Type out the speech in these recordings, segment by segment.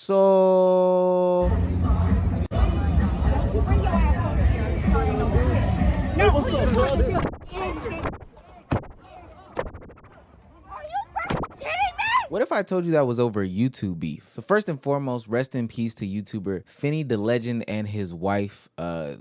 So what if I told you that was over YouTube beef? So first and foremost, rest in peace to YouTuber Finny the Legend and his wife.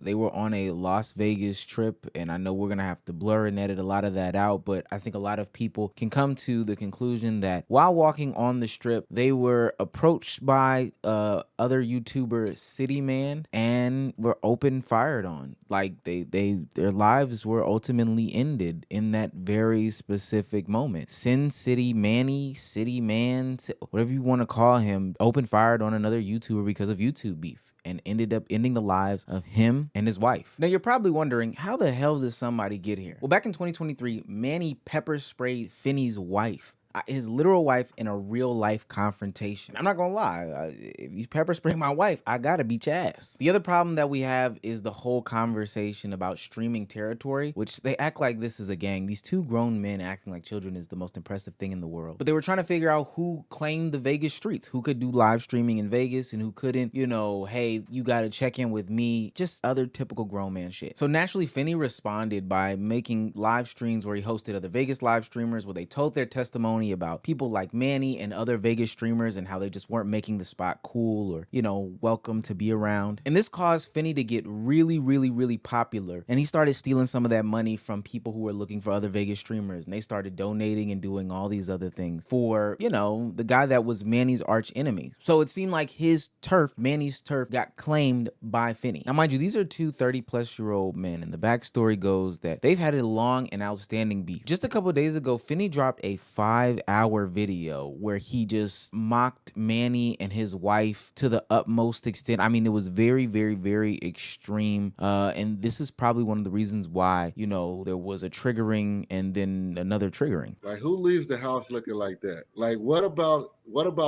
They were on a Las Vegas trip, and I know we're gonna have to blur and edit a lot of that out, but I think a lot of people can come to the conclusion that while walking on the strip, they were approached by other YouTuber City Man and were open fired on. Like their lives were ultimately ended in that very specific moment. Sin City Manny, City Man, whatever you want to call him, open fired on another YouTuber because of YouTube beef and ended up ending the lives of him and his wife. Now you're probably wondering, how the hell did somebody get here? Well, back in 2023, Manny pepper sprayed Finny's wife, his literal wife, in a real life confrontation. I'm not gonna lie, if you pepper spray my wife, I gotta beat your ass. The other problem that we have is the whole conversation about streaming territory, which they act like this is a gang. These two grown men acting like children is the most impressive thing in the world. But they were trying to figure out who claimed the Vegas streets, who could do live streaming in Vegas and who couldn't. You know, hey, you gotta check in with me, just other typical grown man shit. So naturally, Finny responded by making live streams where he hosted other Vegas live streamers where they told their testimony about people like Manny and other Vegas streamers and how they just weren't making the spot cool or, you know, welcome to be around. And this caused Finny to get really popular. And he started stealing some of that money from people who were looking for other Vegas streamers. And they started donating and doing all these other things for, you know, the guy that was Manny's arch enemy. So it seemed like his turf, Manny's turf, got claimed by Finny. Now, mind you, these are two 30-plus-year-old men. And the backstory goes that they've had a long and outstanding beef. Just a couple of days ago, Finny dropped a 5-hour video where he just mocked Manny and his wife to the utmost extent. I mean, it was very extreme. And this is probably one of the reasons why, you know, there was a triggering and then another triggering. Like, who leaves the house looking like that? Like, what about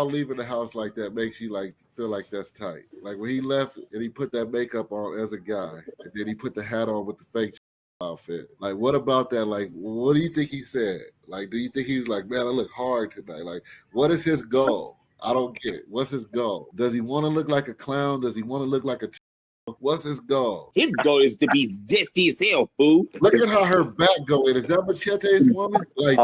leaving the house like that makes you like feel like that's tight? Like when he left and he put that makeup on as a guy, and then he put the hat on with the fake outfit. Like, what about that? Like, what do you think he said? Like, do you think he was like, man, I look hard tonight? Like, what is his goal? I don't get it. What's his goal? Does he want to look like a clown? Does he want to look like a what's his goal? His goal is to be zesty as hell, fool. Look at how her back going. Is that Machete's woman? Like,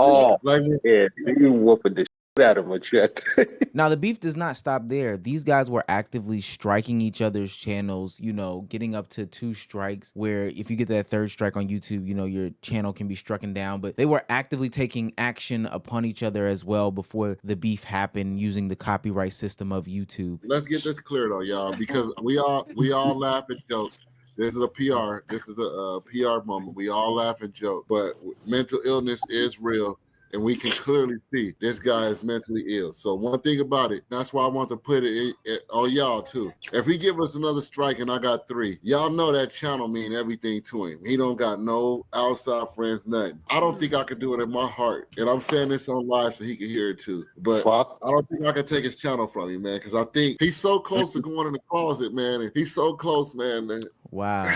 like yeah, you whooping the shit out of Machete. Now, the beef does not stop there. These guys were actively striking each other's channels, you know, getting up to 2 strikes, where if you get that 3rd strike on YouTube, you know, your channel can be strucken down. But they were actively taking action upon each other as well before the beef happened, using the copyright system of YouTube. Let's get this clear though, y'all, because we all laugh and joke. This is a PR. This is a PR moment. We all laugh and joke, but mental illness is real. And we can clearly see this guy is mentally ill. So one thing about it, that's why I want to put it on y'all too. If he give us another strike and I got 3, y'all know that channel mean everything to him. He don't got no outside friends, nothing. I don't think I could do it in my heart. And I'm saying this on live so he can hear it too. But I don't think I can take his channel from him, man, because I think he's so close to going in the closet, man. And he's so close, man. Wow.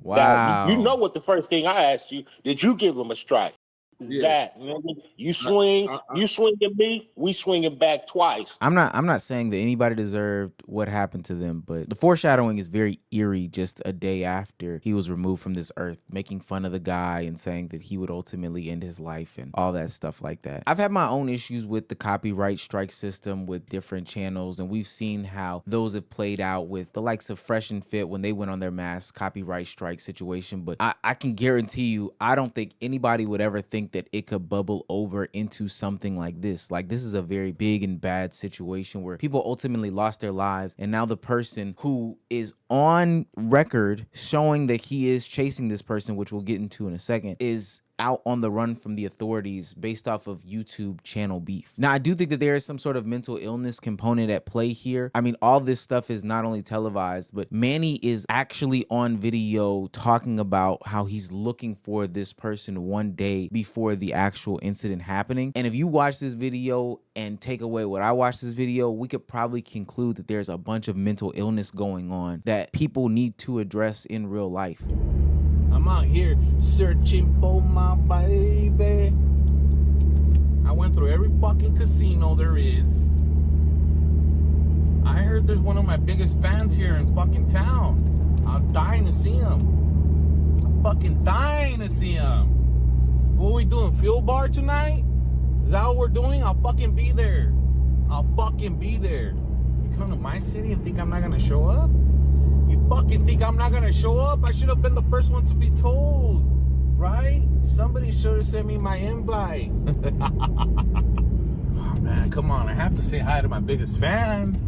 Now, you know what the first thing I asked you, did you give him a strike? Yeah. That you swing, you swing at me, we swinging back twice. I'm not saying that anybody deserved what happened to them, but the foreshadowing is very eerie. Just a day after he was removed from this earth, making fun of the guy and saying that he would ultimately end his life and all that stuff like that. I've had my own issues with the copyright strike system with different channels, and we've seen how those have played out with the likes of Fresh and Fit when they went on their mass copyright strike situation. But I can guarantee you, I don't think anybody would ever think that it could bubble over into something like this. Like, this is a very big and bad situation where people ultimately lost their lives, and now the person who is on record showing that he is chasing this person, which we'll get into in a second, is out on the run from the authorities based off of YouTube channel beef. Now, I do think that there is some sort of mental illness component at play here. I mean, all this stuff is not only televised, but Manny is actually on video talking about how he's looking for this person one day before the actual incident happening. And if you watch this video and take away what I watched this video, we could probably conclude that there's a bunch of mental illness going on that people need to address in real life. I'm out here searching for my baby. I went through every fucking casino there is. I there's one of my biggest fans here in fucking town. I was dying to see him. I'm fucking dying to see him. What are we doing? Fuel bar tonight? Is that what we're doing? I'll fucking be there. I'll fucking be there. You come to my city and think I'm not gonna show up? You fucking think I'm not gonna show up? I should have been the first one to be told, right? Somebody should have sent me my invite. Oh man, come on. I have to say hi to my biggest fan.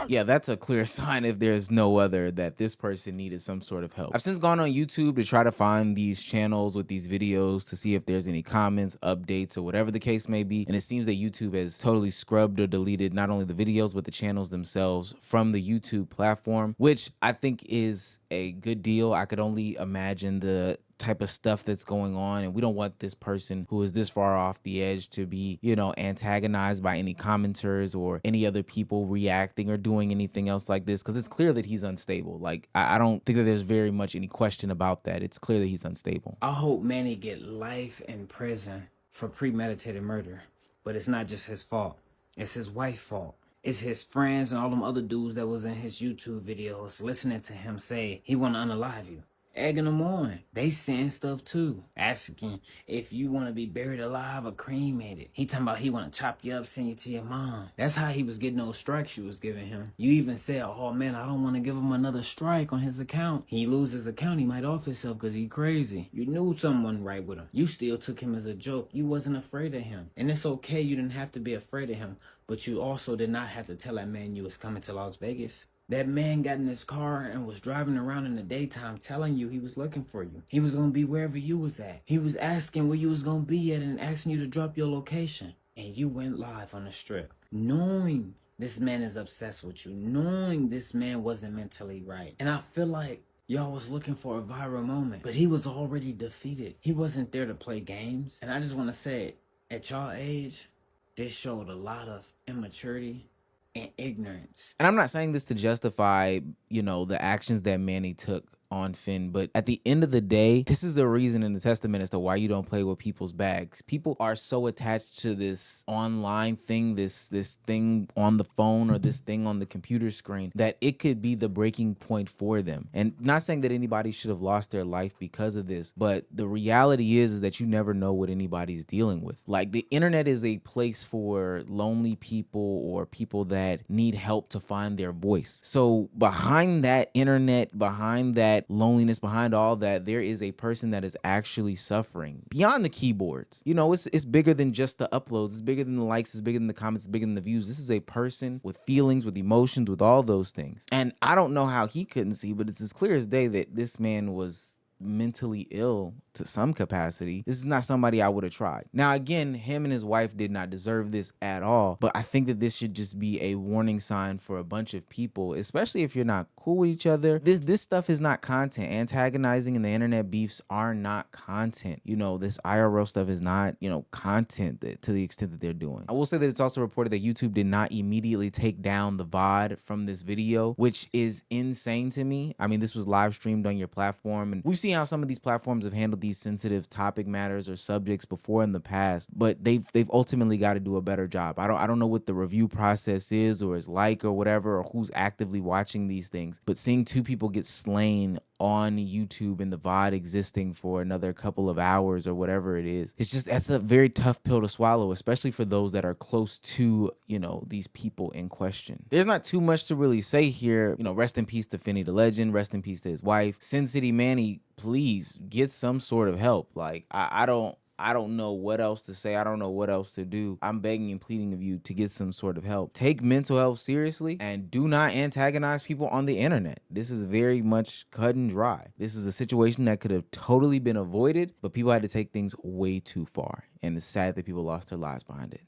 Yeah, that's a clear sign, if there's no other, that this person needed some sort of help. I've since gone on YouTube to try to find these channels with these videos to see if there's any comments, updates, or whatever the case may be. And it seems that YouTube has totally scrubbed or deleted not only the videos, but the channels themselves from the YouTube platform, which I think is a good deal. I could only imagine the type of stuff that's going on, and we don't want this person who is this far off the edge to be, you know, antagonized by any commenters or any other people reacting or doing anything else like this, because it's clear that he's unstable. Like, I don't think that there's very much any question about that. It's clear that he's unstable. I hope Manny get life in prison for premeditated murder, but it's not just his fault. It's his wife's fault. It's his friends and all them other dudes that was in his YouTube videos listening to him say he want to unalive you. Egging them on. They saying stuff too. Asking if you want to be buried alive or cremated. He talking about he want to chop you up, send you to your mom. That's how he was getting those strikes you was giving him. You even said, oh man, I don't want to give him another strike on his account. He lose his account, he might off himself because he crazy. You knew someone right with him. You still took him as a joke. You wasn't afraid of him. And it's okay, you didn't have to be afraid of him. But you also did not have to tell that man you was coming to Las Vegas. That man got in his car and was driving around in the daytime telling you he was looking for you. He was going to be wherever you was at. He was asking where you was going to be at and asking you to drop your location. And you went live on the strip. Knowing this man is obsessed with you. Knowing this man wasn't mentally right. And I feel like y'all was looking for a viral moment. But he was already defeated. He wasn't there to play games. And I just want to say, at y'all age, this showed a lot of immaturity and ignorance. And I'm not saying this to justify, you know, the actions that Manny took on Finn, but at the end of the day, this is a reason in the testament as to why you don't play with people's bags. People are so attached to this online thing, this thing on the phone or this thing on the computer screen, that it could be the breaking point for them. And not saying that anybody should have lost their life because of this, but the reality is that you never know what anybody's dealing with. Like, the internet is a place for lonely people or people that need help to find their voice. So behind that internet, behind that loneliness, behind all that, there is a person that is actually suffering beyond the keyboards. You know, it's bigger than just the uploads. It's bigger than the likes. It's bigger than the comments. It's bigger than the views. This is a person with feelings, with emotions, with all those things. And I don't know how he couldn't see, but it's as clear as day that this man was mentally ill to some capacity. This is not somebody I would have tried. Now, again, him and his wife did not deserve this at all, but I think that this should just be a warning sign for a bunch of people, especially if you're not cool with each other. This stuff is not content. Antagonizing and the internet beefs are not content. You know, this IRL stuff is not, you know, content to the extent that they're doing. I will say that it's also reported that YouTube did not immediately take down the VOD from this video, which is insane to me. I mean, this was live streamed on your platform, and we've seen how some of these platforms have handled these sensitive topic matters or subjects before in the past, but they've ultimately got to do a better job. I don't know what the review process is or is like or whatever, or who's actively watching these things, but seeing two people get slain on YouTube and the VOD existing for another couple of hours or whatever it is, it's just, that's a very tough pill to swallow, especially for those that are close to, you know, these people in question. There's not too much to really say here. You know, rest in peace to Finney the Legend, rest in peace to his wife. Sin City Manny, please get some sort of help. Like, I don't know what else to say. I don't know what else to do. I'm begging and pleading of you to get some sort of help. Take mental health seriously and do not antagonize people on the internet. This is very much cut and dry. This is a situation that could have totally been avoided, but people had to take things way too far. And it's sad that people lost their lives behind it.